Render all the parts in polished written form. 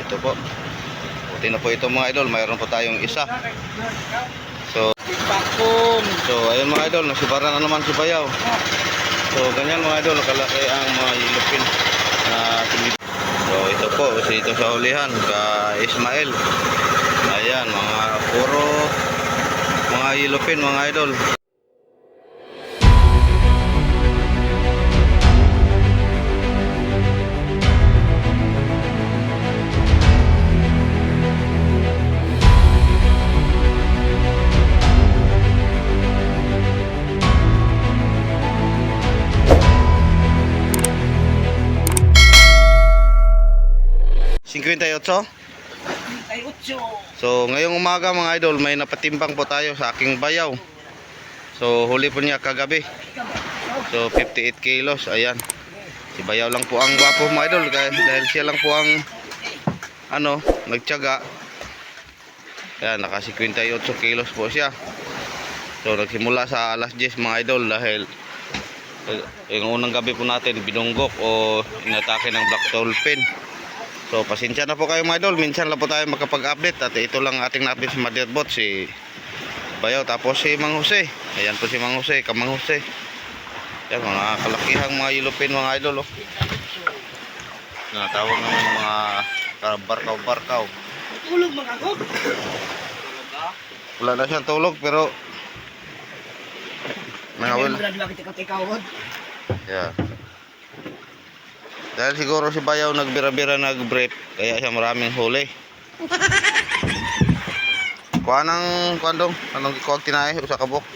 ito po. Buti na po ito mga idol, mayroon po tayong isa. So ayun mga idol, nasibaran na naman si Bayaw. So ganyan mga idol, kalaki ang mga yellowfin na so ito po, ito sa hulihan ka Ismael. Ayan, mga puro mga yellowfin mga idol. So ngayong umaga mga idol, may napatimbang po tayo sa aking bayaw. So huli po niya kagabi. So 58 kilos. Ayan, si Bayaw lang po ang gwapo mga idol, dahil siya lang po ang nagtiyaga. Ayan, naka 58 kilos po siya. So nagsimula sa alas 10 mga idol, dahil yung unang gabi po natin binunggok o inatake ng black dolphin. So pasensya na po kayo mga idol, minsan lang po tayo makapag-update. At ito lang ating na-update sa Motherboard, si Bayaw, tapos si Mang Jose. Ayan po si Mang Jose, Kamang Jose. Yan, mga kalakihang mga yellowfin mga idol. Natawag naman mga barkaw-barkaw. Tulog mga kog. Wala na siyang tulog, pero nangawil. Yeah. Dahil siguro si Bayaw nagbira-bira, nag-brief, kaya siya maraming huli. Kuha ng kandong, anong ikuwag tinay sa kabok.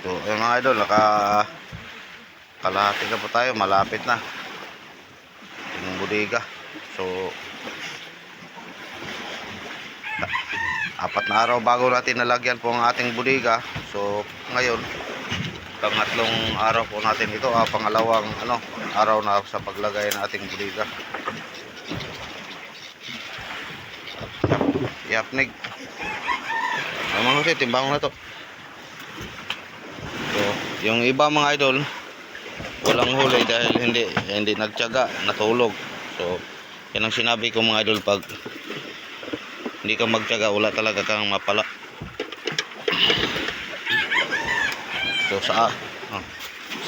So ayun mga idol, kalahati na po tayo, malapit na yung bodega. So 4 na araw bago natin nalagyan po ang ating bodega. So ngayon pangatlong araw po natin ito, pangalawang araw na sa paglagay ng ating bodega. Yapnig. Naman kasi timbang na to. So, yung iba mga idol walang huli dahil hindi nagtiyaga, natulog. So, yan ang sinabi ko mga idol, pag hindi ka magtiyaga wala talaga kang mapala. So sa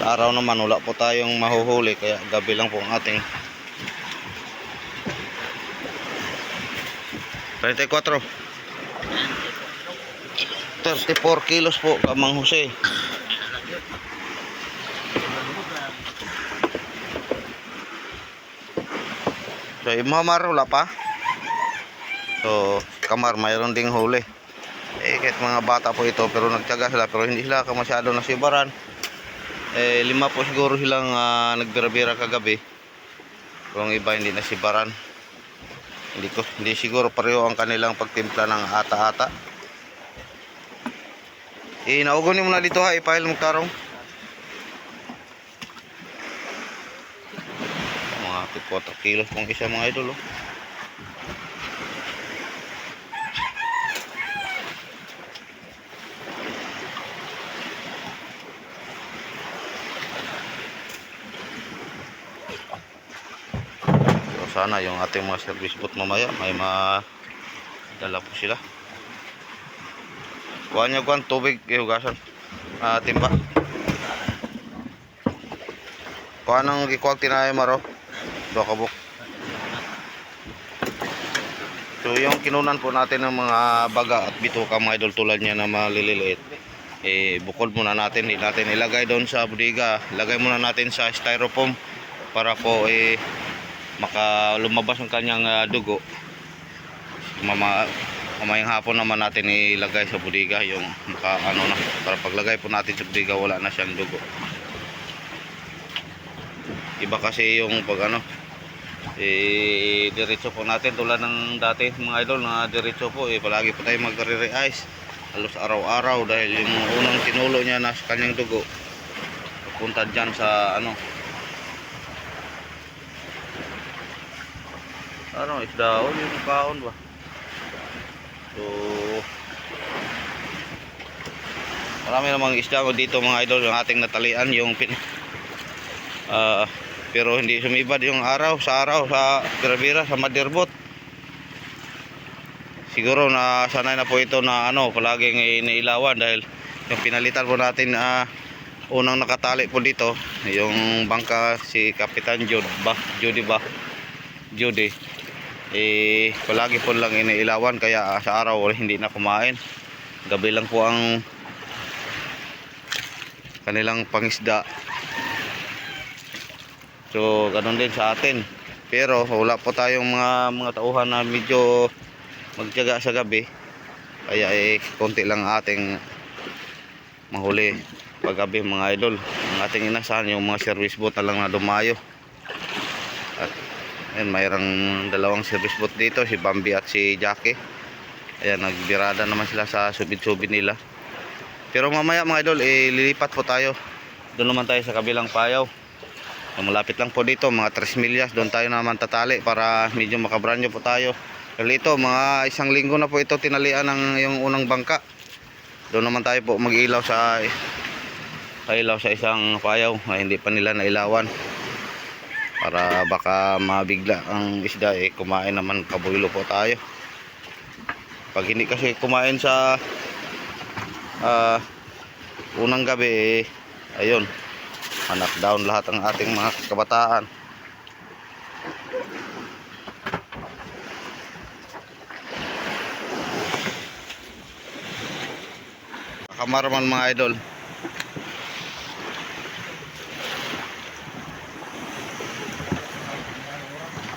araw naman wala po tayong mahuhuli, kaya gabi lang po ang ating 34 kilos po Kamang Jose. So Imamar wala pa. So Kamar mayroon ding huli. Kahit mga bata po ito, pero nagtiyaga sila, pero hindi sila masyado nasibaran. 5 po siguro silang nagbira-bira kagabi. Kung iba hindi nasibaran. Hindi siguro pareho ang kanilang pagtimpla ng ata-ata. Naugon mo na dito ha, ipahil mong tarong. Mga 4 kilos pong isa mga idol. Sana yung ating mga service boat mamaya may madala po sila. Kuha niya tubig, ihugasan, timba. Kuha nang ikuwag tinay maro, 2 kabuk. So yung kinunan po natin ng mga baga at bituka mga idol, tulad niya na maliliit, bukod muna natin, hindi natin ilagay doon sa bodega. Ilagay muna natin sa styrofoam para po lumabas ang kanyang dugo. Mamayang hapon naman natin ilagay sa bodega yung para paglagay po natin sa bodega wala na siyang dugo. Iba kasi yung pag diretso po natin, tulad ng dati mga idol na diretso po, palagi po tayo magre-re-ice halos araw-araw, dahil yung unang tinulo niya na sa kanyang dugo punta dyan sa isda yung kaon ba. So marami namang isda dito mga idol. Yung ating natalian, yung pero hindi sumibad yung araw sa bira-bira sa motherboard. Siguro na sanay na po ito na palaging iniilawan dahil yung pinalitan po natin unang nakatali po dito yung bangka si Kapitan Judy palagi po lang iniilawan kaya sa araw hindi na kumain. Gabi lang po ang kanilang pangisda. So ganun din sa atin, pero wala po tayong mga tauhan na medyo magtiyaga sa gabi, kaya konti lang ating mahuli pag gabi mga idol. Ang ating inasahan yung mga service boat na lang na dumayo. At ayun, mayroong dalawang service boat dito, si Bambi at si Jackie. Ayan, nagbirada naman sila sa subid-subid nila. Pero mamaya mga idol, lilipat po tayo. Doon naman tayo sa kabilang payaw. Malapit lang po dito, mga 3 milyas. Doon tayo naman tatali para medyo makabranyo po tayo. Kasi ito, mga 1 linggo na po ito tinalian ng yung unang bangka. Doon naman tayo po mag-ilaw sa isang payaw na hindi pa nila nailawan. Para baka mabigla ang isda, kumain naman, kabuylo po tayo. Pag hindi kasi kumain sa unang gabi, ayun, anak down lahat ang ating mga kabataan. Kamarman mga idol.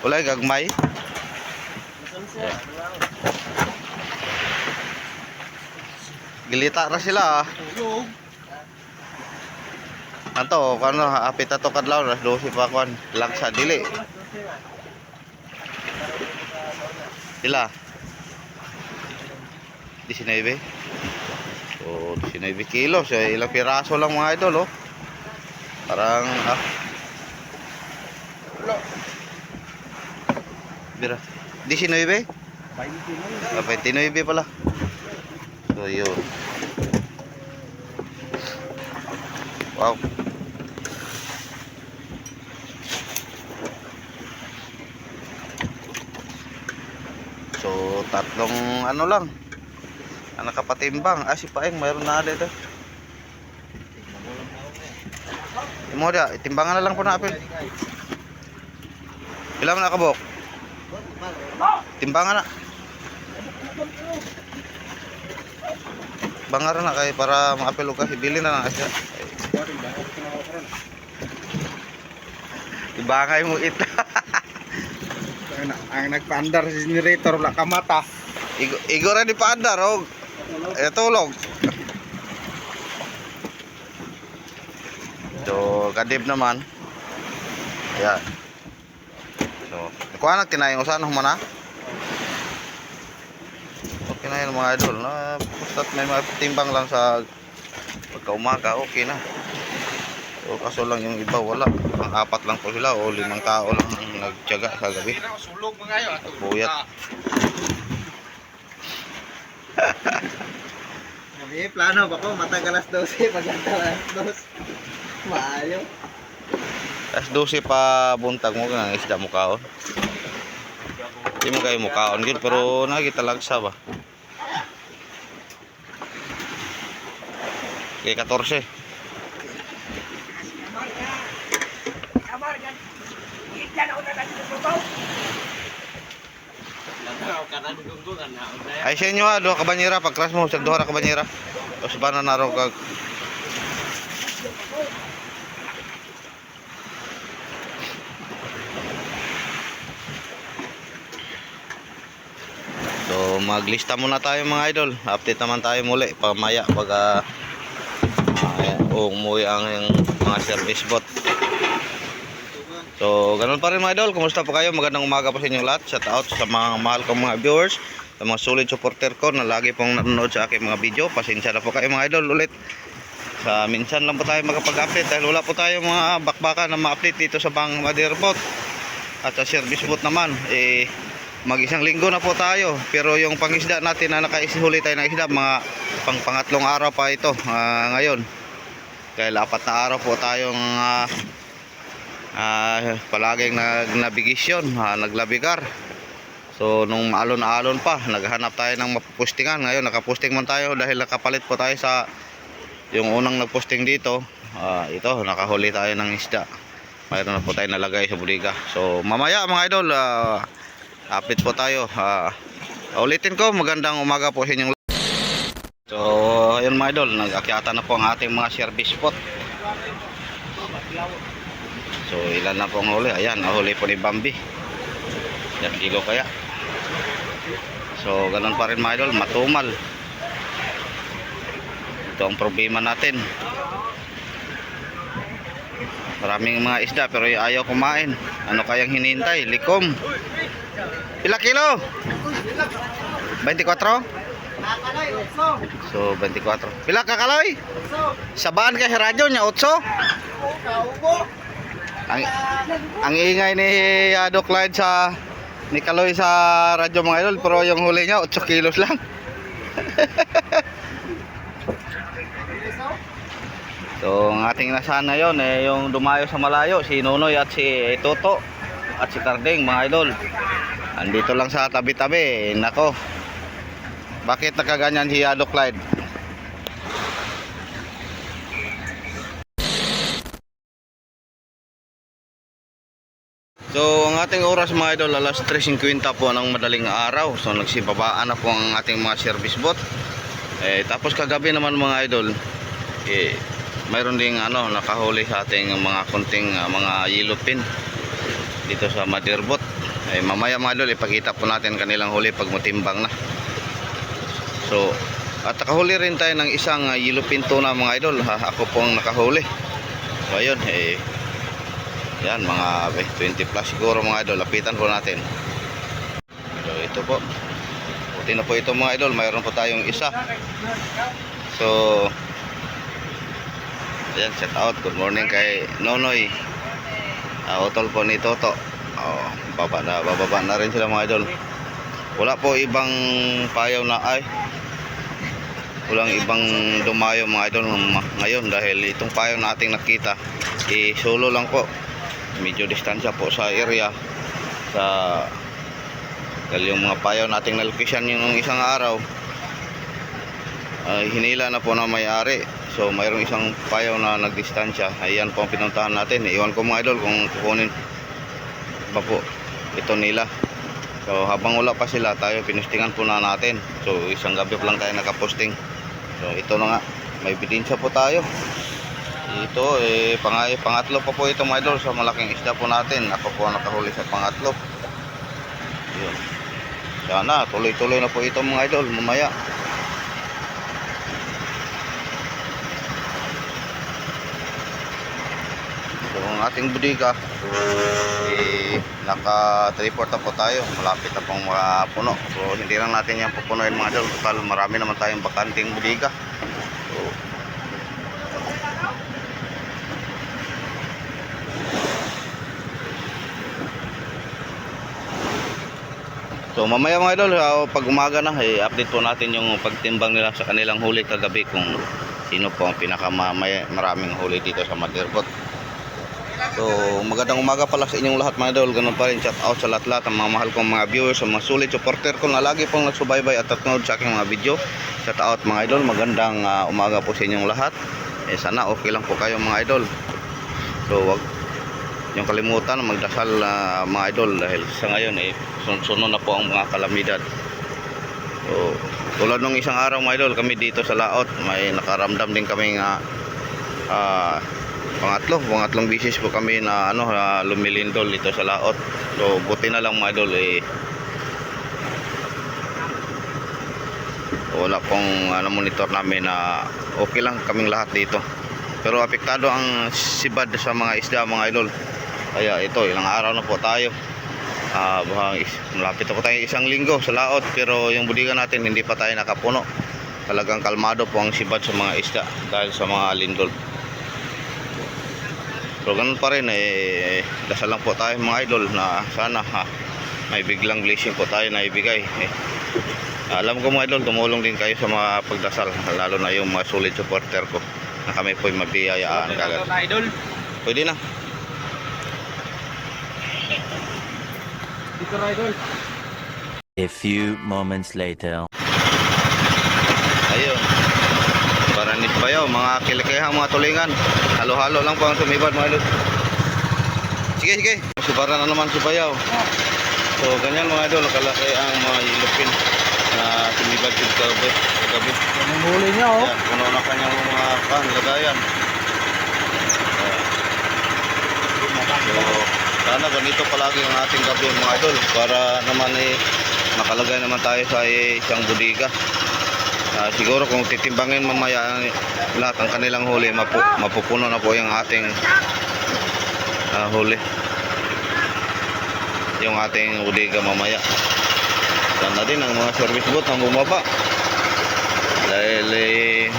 Ulay gagmay. Gilita ra sila. Anto, apit ato kadlaw na 12 pa kwan, lagsa dili. Sila. 19. So, 19 kilos, ilang piraso lang mga idol, oh. Parang Bira. 19? 29 pala. So, yun. Wow. So, tatlong lang. Ang nakapatimbang. Si Paeng, mayroon na dito. Imo dia, timbangan na lang po na apil. Ilan na nakabok? Timbangan na. Bangar na kay para maapil og kasi bili na lang asya. Ibangay mo ito. Ang nagpaandar si generator wala ka mata. Igo ra di paandar og tulog. So, kadib naman. Ayan. So, kuha na tinayong usan humana. Okay na yun mga idol. Basta't may matimbang lang sa pagkaumaga, okay na. So, kaso lang yung iba wala. Ang 4 lang po sila o 5 tao lang nagtiyaga sa gabi. Buyat. Plano ba ko matagal alas 12 pagkanta alas 2. Maayo. Alas 12 pa buntag mo nga isda mo kaon. Hindi mo kayo mukaon gid pero nakita lagsa ba. Kay 14. Ay sa inyo duha ka banyera pag crash mo sa duha ka banyera. O sa bana na raw kag So maglista muna tayo mga idol. Update naman tayo muli pamaya pag umuwi ang mga service boat. So ganun pa rin mga idol. Kumusta po kayo? Magandang umaga po sa inyong lahat. Shout out sa mga mahal kong mga viewers, sa mga solid supporter ko na lagi pong nanonood sa aking mga video. Pasensya na po kayo mga idol ulit. Sa minsan lang po tayo makapag-update dahil wala po tayo mga bakbakan na ma-update dito sa pang motherboard. At sa service boat naman mag-1 linggo na po tayo, pero yung pangisda natin na nakaisihuli tayo ng isda mga pangatlong araw pa ito ngayon, kaya 4 na araw po tayong palaging nagnabigasyon, naglabigar. So nung alon-alon pa, naghanap tayo ng mapupustingan. Ngayon nakaposting man tayo dahil nakapalit po tayo sa yung unang nagposting dito. Ito, nakahuli tayo ng isda. Mayroon na po tayo nalagay sa budiga. So mamaya mga idol, update po tayo. Ulitin ko, magandang umaga po sa inyong. So ayun mga idol, nag-akyata na po ang ating mga service spot. So ilan na po ang huli? Ayan, nahuli po ni Bambi. 1 kilo kaya. So ganun pa rin mga idol, matumal. Ito ang problema natin. Maraming mga isda pero ayaw kumain. Ano kayang hinihintay? Likom. Pila kilo? 24? So 24. Pila ka kaloy? Sabaan ka sa radyo niya 8? Ang ingay ni Doc Clyde ni Kaloy sa radyo mga idol, pero yung huli niya 8 kilos lang. So ang ating nasana yon yung dumayo sa malayo, si Nonoy at si Toto at si Carding mga idol. Andito lang sa tabi-tabi. Nako, bakit nakaganyan si Doc Clyde? So ang ating oras mga idol, alas 3:50 po ng madaling araw. So nagsibabaan na po ang ating mga service boat. Tapos kagabi naman mga idol, mayroon ding nakahuli sa ating mga kunting mga yellow pin dito sa mother boat. Mamaya mga idol, ipakita po natin kanilang huli pag matimbang na. So at nakahuli rin tayo ng isang yellow pin tuna mga idol. Ako po ang nakahuli. So ayun, yan mga 20 plus siguro mga idol. Lapitan po natin. So ito po, puti na po ito mga idol. Mayroon po tayong isa. So yan, set out. Good morning kay Nonoy. Utol po ni Toto. Bababa na rin sila mga idol. Wala po ibang payaw na walang ibang dumayo mga idol ngayon dahil itong payaw na ating nakita solo lang po. Medyo distansya po sa area dahil yung mga payaw nating nalocation yung isang araw hinila na po na may-ari. So mayroong isang payaw na nagdistansya. Ayan po ang pinuntahan natin. Iwan ko mga idol kung kukunin ba po ito nila. So habang wala pa sila, tayo pinustingan po na natin. So isang gabi pa lang tayo nakaposting. So ito na nga, may ebidensya po tayo. Ito pangatlo pa po ito mga idol sa malaking isda po natin. Ako po nakahuli sa pangatlo. Yun. Sana tuloy-tuloy na po ito mga idol mamaya. So ang ating budiga naka 3/4 po tayo. Malapit na pong puno. So hindi lang natin yan pupunuin mga idol. Total marami naman tayong bakanting budiga. So mamaya mga idol, pag umaga na, update po natin yung pagtimbang nila sa kanilang huli kagabi kung sino po ang pinakamaraming huli dito sa mother boat. So magandang umaga pala sa inyong lahat mga idol. Ganun pa rin, shout out sa lahat ang mga mahal kong mga viewers, sa mga sulit supporter ko na lagi pong nagsubaybay at nanonood sa aking mga video. Shout out mga idol, magandang umaga po sa inyong lahat. Sana okay lang po kayo mga idol. So wag yung kalimutan magdasal mga idol dahil sa ngayon sunod na po ang mga kalamidad. So tulad nung isang araw mga idol, kami dito sa Laot may nakaramdam din kami pangatlong bisis po kami na lumilindol dito sa Laot. So buti na lang mga idol wala pong monitor namin na okay lang kaming lahat dito. Pero apektado ang sibad sa mga isda mga idol. Kaya ito, ilang araw na po tayo. Malapit na po tayo 1 linggo sa Laot. Pero yung budiga natin hindi pa tayo nakapuno. Talagang kalmado po ang sibad sa mga isda dahil sa mga lindol. So ganun pa rin, dasal lang po tayo mga idol na sana may biglang blessing po tayo na ibigay. Alam ko mga idol, tumulong din kayo sa mga pagdasal, lalo na yung mga solid supporter ko na kami po ay magbiyayaan kagad. Pwede na. Dito na idol. A few moments later. Ayun. Baranis Bayaw, mga kilikihang mga tulingan. Halo-halo lang po ang sumibad mga idol. Sige, sige. Subara na naman si Bayaw. So, ganyan mga idol, kalaki ang mga ilupin na sumibad sa gabi. Ang huli niya oh. Ayan, puno na kanyang mga lagayan. So, sana ganito palagi ang ating gabi mga idol para naman makalagay naman tayo sa isang bodega. Siguro kung titimbangin mamaya lahat ng kanilang huli, mapupuno na po yung ating huli, yung ating bodega mamaya. Sana din ang mga service boat ang bumaba dahil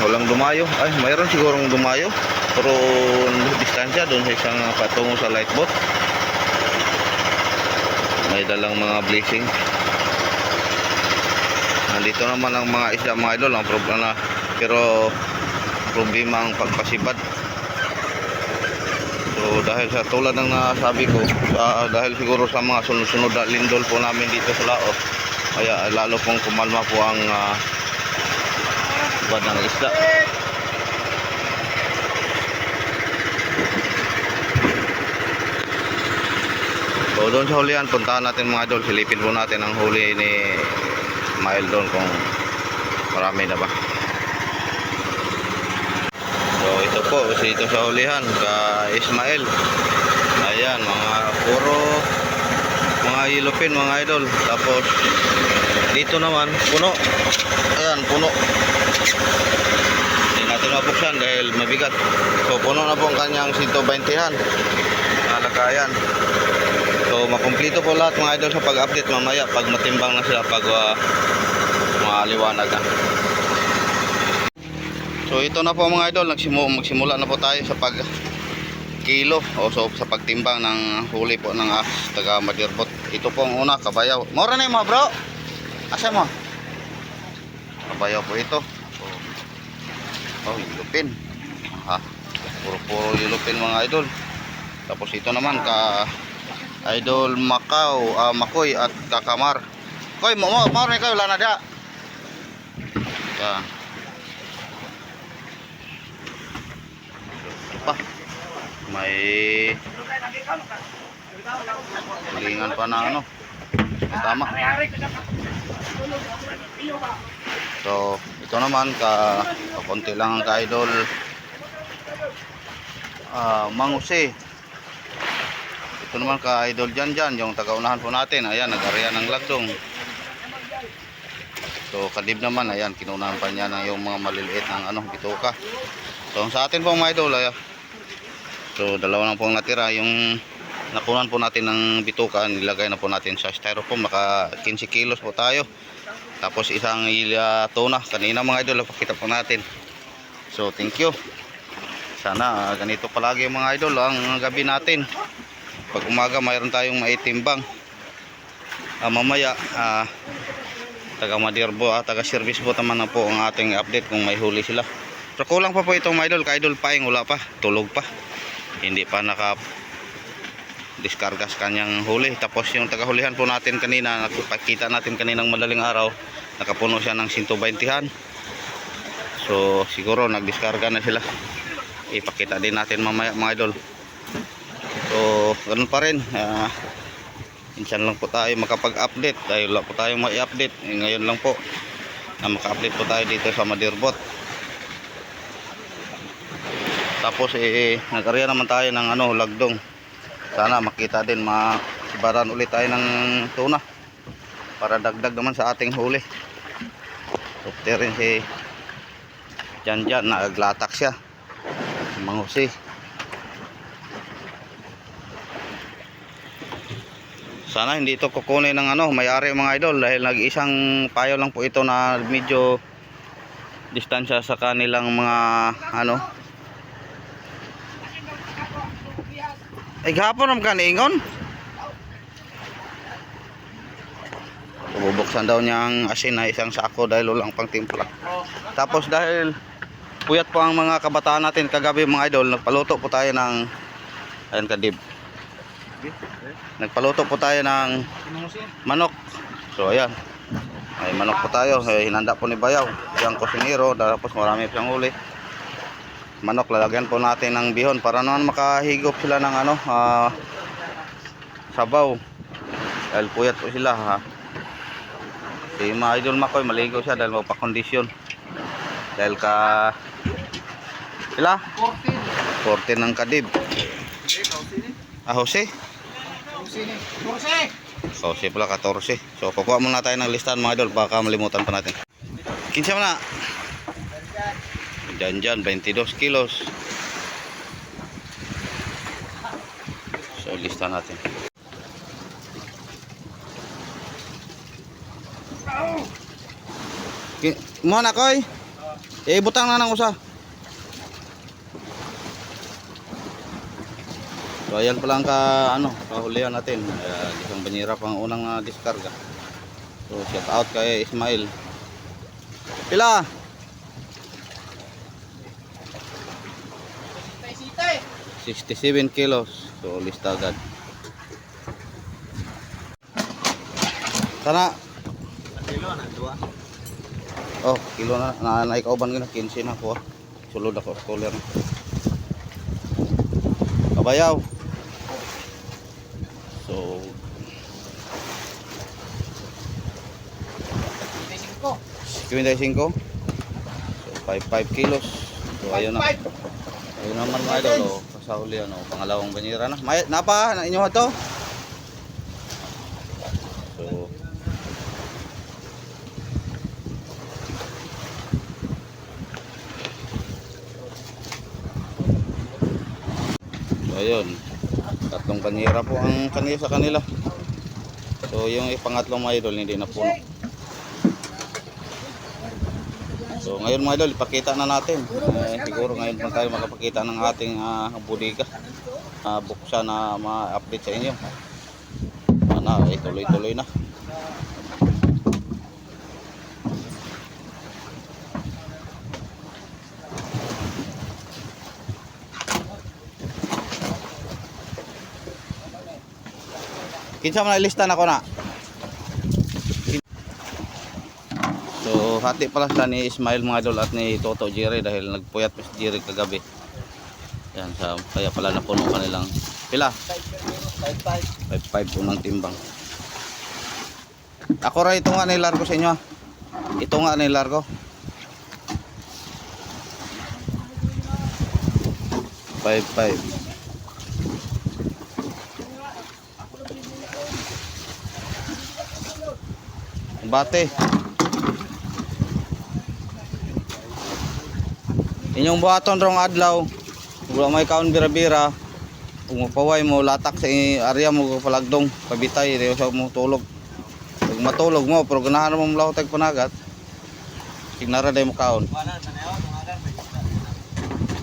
walang dumayo. Ay, mayroon sigurong dumayo pero distansya doon sa isang patungo sa light boat. May dalang mga blessing. Nandito naman ang mga isda mga idol, ang problema, pero problema ang pagpasibad. So dahil sa tulad ng nasabi ko, dahil siguro sa mga sunod-sunod na lindol po namin dito sa Laos, kaya lalo pong kumalma po ang sibad ng isda. So doon sa hulihan, puntahan natin mga idol, silipin po natin ang huli ni Ismael doon kung marami na ba. So ito po, ito sa hulihan ka Ismael. Ayan, mga puro mga yellowfin mga idol. Tapos dito naman puno. Ayan, puno. Hindi natin mabuksan dahil mabigat. So puno na po ang kanyang 120-han nalagayan. So makumplito po lahat mga idol sa pag-update mamaya pag matimbang na sila, pag maliwanag na. So ito na po mga idol, magsimula na po tayo sa pag kilo o so sa pagtimbang ng huli po ng taga Madirbot. Ito po ang una, kabayaw. Mura na yung mga bro. Asa mo? Kabayaw po ito. Oh, yellowfin. Ha, puro yellowfin mga idol. Tapos ito naman ka Idol Macau, Makoy at Kakamar. Koy, mo na kayo, wala na da. Yan. Pa. May lingan pa na ano. Tama. So, ito naman konti lang ang ka-idol Mangusi. Ito naman ka-idol Janjan, yung taga-unahan po natin. Ayan, nag-area ng lagdong. So, kadib naman, ayan, kinunahan pa niya ng yung mga maliliit ng bituka. So, sa atin po mga idol, ayan. So, dalawa lang pong natira. Yung nakunan po natin ng bituka, nilagay na po natin sa styrofoam. Naka 15 kilos po tayo. Tapos isang tuna. Kanina mga idol, napakita po natin. So, thank you. Sana ganito palagi mga idol ang gabi natin. Pag umaga mayroon tayong maitimbang. Mamaya taga Madirbo at taga service po naman na po ang ating update kung may huli sila. Pero kulang pa po itong mga idol, ka-idol Paing wala pa, tulog pa. Hindi pa naka diskarga sa kanyang huli. Tapos yung taga-hulihan po natin kanina, nakita natin kaninang madaling araw, nakapuno siya ng 120-han. So siguro nagdiskarga na sila. Ipakita din natin mamaya mga idol. So, ganun pa rin. Minsan lang po tayo makapag-update dahil wala po tayo mai-update. Ngayon lang po na maka-update po tayo dito sa Madirbot. Tapos nag-area naman tayo ng lagdong. Sana makita din, masibaran ulit tayo ng tuna para dagdag naman sa ating huli. Sopte rin si Janjan, naglatak siya. Mangusi. Sana hindi ito kukunin ng may-ari mga idol dahil nag-isang payo lang po ito na medyo distansya sa kanilang mga ay gahapon naman kaningon. Bubuksan daw niya ang asin na isang sako dahil walang pang timpla. Tapos dahil puyat po ang mga kabataan natin kagabi mga idol, nagpaluto po tayo ng ayan kadib. Nagpaluto po tayo ng manok. So ayan. Ay manok po tayo. Ay, hinanda po ni Bayaw. Yung kusinero. Tapos marami siyang uli. Manok, lalagyan po natin ng bihon para naman makahigop sila ng ano, sabaw. Dahil puyat po sila ha. Si mga idol Makoy, maligo siya dahil magpa-kondisyon. Dahil ka sila 14 ng kadib. Jose? Jose pala 14. So kukuha muna tayo ng listahan mga idol, baka malimutan pa natin. Kinsa mo na? Dyan 22 kilos. So listahan natin. Mo na koy. Butang na ng usa. So ayan pala ang kahulihan natin. Isang banyera pang unang diskarga. So shout out kay Ismail. Pila? 67 kilos. So lista agad. Sana Kilo na, 2. oh, kilo na naikauban gina 15 na ko. Sulod ako scholar. Kabayaw. So 25. So 55 kilos. So ayun na. Ayun naman mga idol, oh, kasahuli ano, pangalawang banyera na. May napa na inyo to? So ayun. Tatlong banyera po ang kanila sa kanila. So yung pangatlong mga idol hindi na puno. So ngayon mga idol, ipakita na natin. Siguro ngayon pa tayo makapakita ng ating bodega. Buksan na ma-update sa inyo. Tuloy-tuloy na. Kinsa man ilista na ko na. So hati pala sila ni Ismail mga idol at ni Toto Jerry dahil nagpuyat pa si Jerry kagabi. Yan, kaya pala napuno kanilang pila. 5.5 po ng timbang. Ako ra ito nga nilargo sa inyo. Ito nga nilargo. 5.5. Bate. Inyong buhaton rong adlaw. Wala may kaon bira-bira. Kung mapaway mo latak sa area mo palagdong, pabitay reyo sa mo tulog. Pag matulog mo, pero ganahan mo mulaw tag panagat. Signara day mo kaon.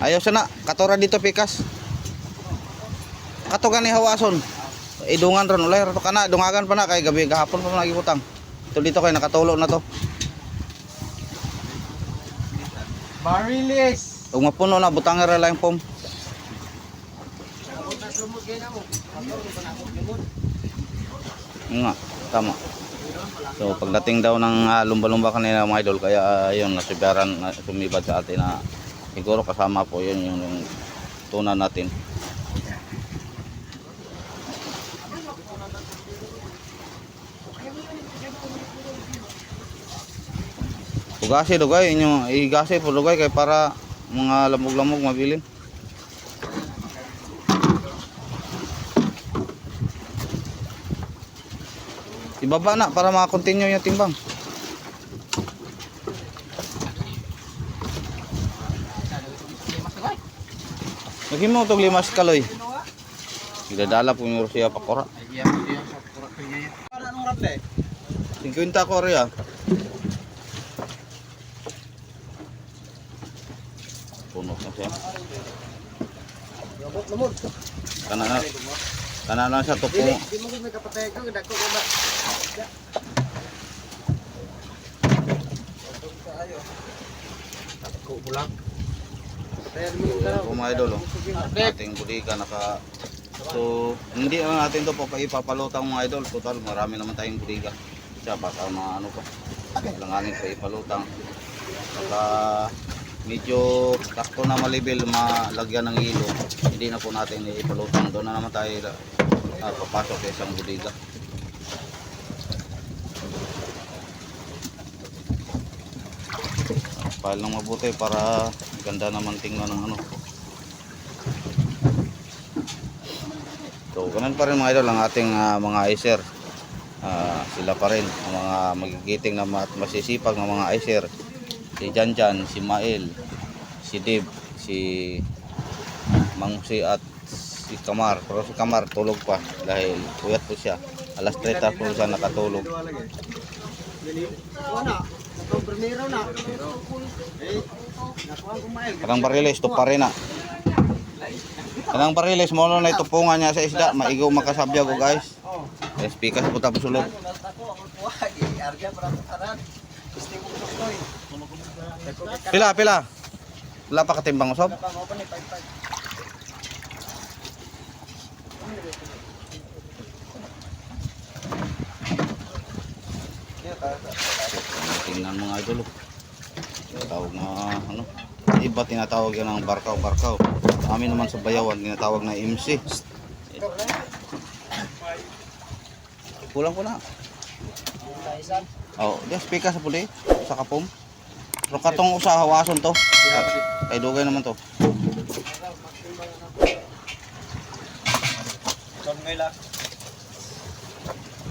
Ayaw sana, katora dito pikas. Kato gani hawason. Idungan ron ulay rato kana, dungagan pa na kay gabi gahapon pa lagi utang. Ito dito kayo nakatulo na to. Barilis. Kung mapuno na butang ra lang pom. Nga, tama. So pagdating daw ng lumba-lumba kanina mga idol, kaya yun nasibaran na sumibad sa atin na siguro kasama po yun yung tuna natin. Ugasi dugay inyo igasi po dugay kay para mga lamog-lamog mabilin. Ibaba na para maka-continue yung timbang. Naghimo tog 5 kaloy. Idadala po yung Rusya pakora. Para anong raple? 50 Korea. Puno na siya. Lumod. Kana na siya tupo. Di mo may kapatay ko, dako ko ba? Dako bulang. Kapatay mo yung So, mga idol, ating bodega So, hindi na natin to ipapalutang mga idol. Total, marami naman tayong bodega. Siya, baka ano pa. Langanin pa ipalutang. Baka medyo takto na malibel, malagyan ng ilo. Hindi na po natin ipalutang. Doon na naman tayo papasok sa isang bodega. Pahal ng mabuti para ganda naman tingnan ng ano. So, ganun pa rin mga idol ang ating mga icer. Sila pa rin ang mga magigiting na masisipag ng mga icer. Si Janjan, si Mael, si Dib, si Mangsi at si Kamar. Pero si Kamar tulog pa dahil puyat po siya. Alas 3 po siya nakatulog. Karang bariles, to pa rin na. Karang bariles, mo na itupungan niya sa isda. Maigaw makasabya ko guys. Espikas po tapos ulit. Pila. Wala pa katimbang usap. Tingnan mga idol. Tawag na ano. Iba tinatawag yan ng barkaw. Amin naman sa Bayawan tinatawag na MC. Kulang ko na. Oh, dia speaker sa puli sa kapom. Pero katong usa hawason to. Kay dugay naman to.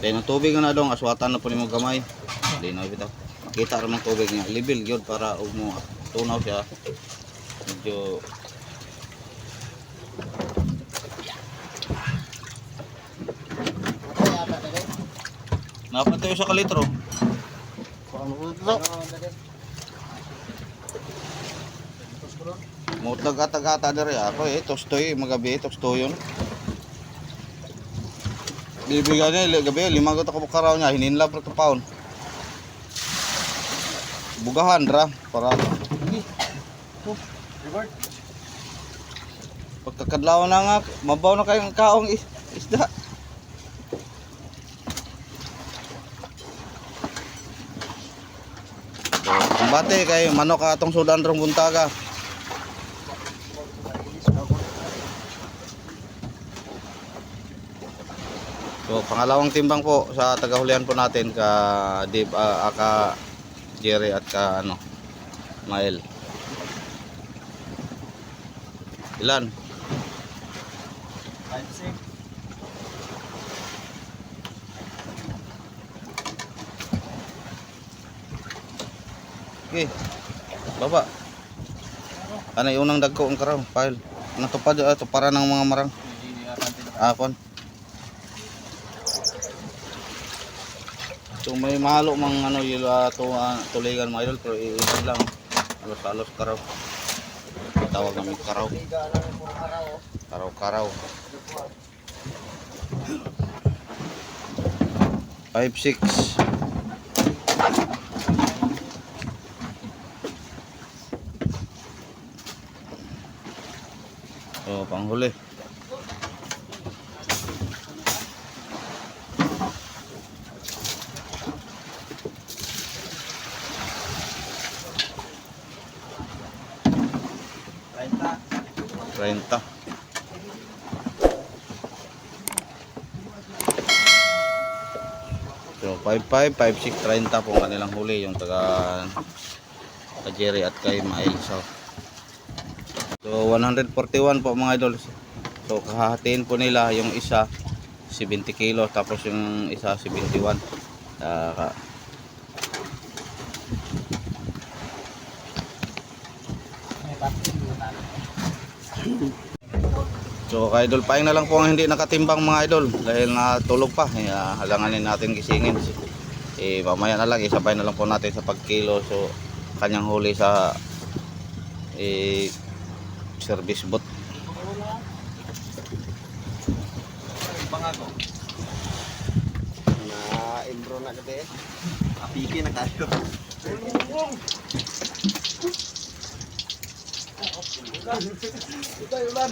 Dahil ng tubig na dong, aswatan na po ni mo gamay. Hindi na bitaw. Makita rin ng tubig niya. Libil yun para tunaw siya. Medyo napatayo sa kalitro. Mutag atag-ata diri ako tostoy magabi tostoy yun. Bibigyan niya gabi 5 ka karaw niya hininlab ra ka pound. Bugahan ra para pagkakadlaw na nga mabaw na kayong kaong isda. Bate kay manok atong sudan rong buntaga. So pangalawang timbang po sa tagahulihan po natin ka Dib, ka Jerry at ka Mael. Ilan? 5-6. Okay. Baba. Ano yung unang dagko ang karaw, pile. Natupad ito para ng mga marang. Kon. So may mahalo mang tuligan mga idol pero iyon lang. Alos karaw. Tawag namin karaw. Karaw. 5-6. So, panghuli. Renta. So, 5-5, 5-6, 30 po kanilang huli yung taga Jerry at kay Mael. So 141 po mga idol. So kahahatiin po nila yung isa 70 kilos tapos yung isa 71. So idol paing na lang po ang hindi nakatimbang mga idol dahil natulog pa. Halanganin natin gisingin. Mamaya na lang isabay na lang po natin sa pagkilo. So kanyang huli sa service bot. Imbro na gabi. Apiki na kayo. Ito ulan.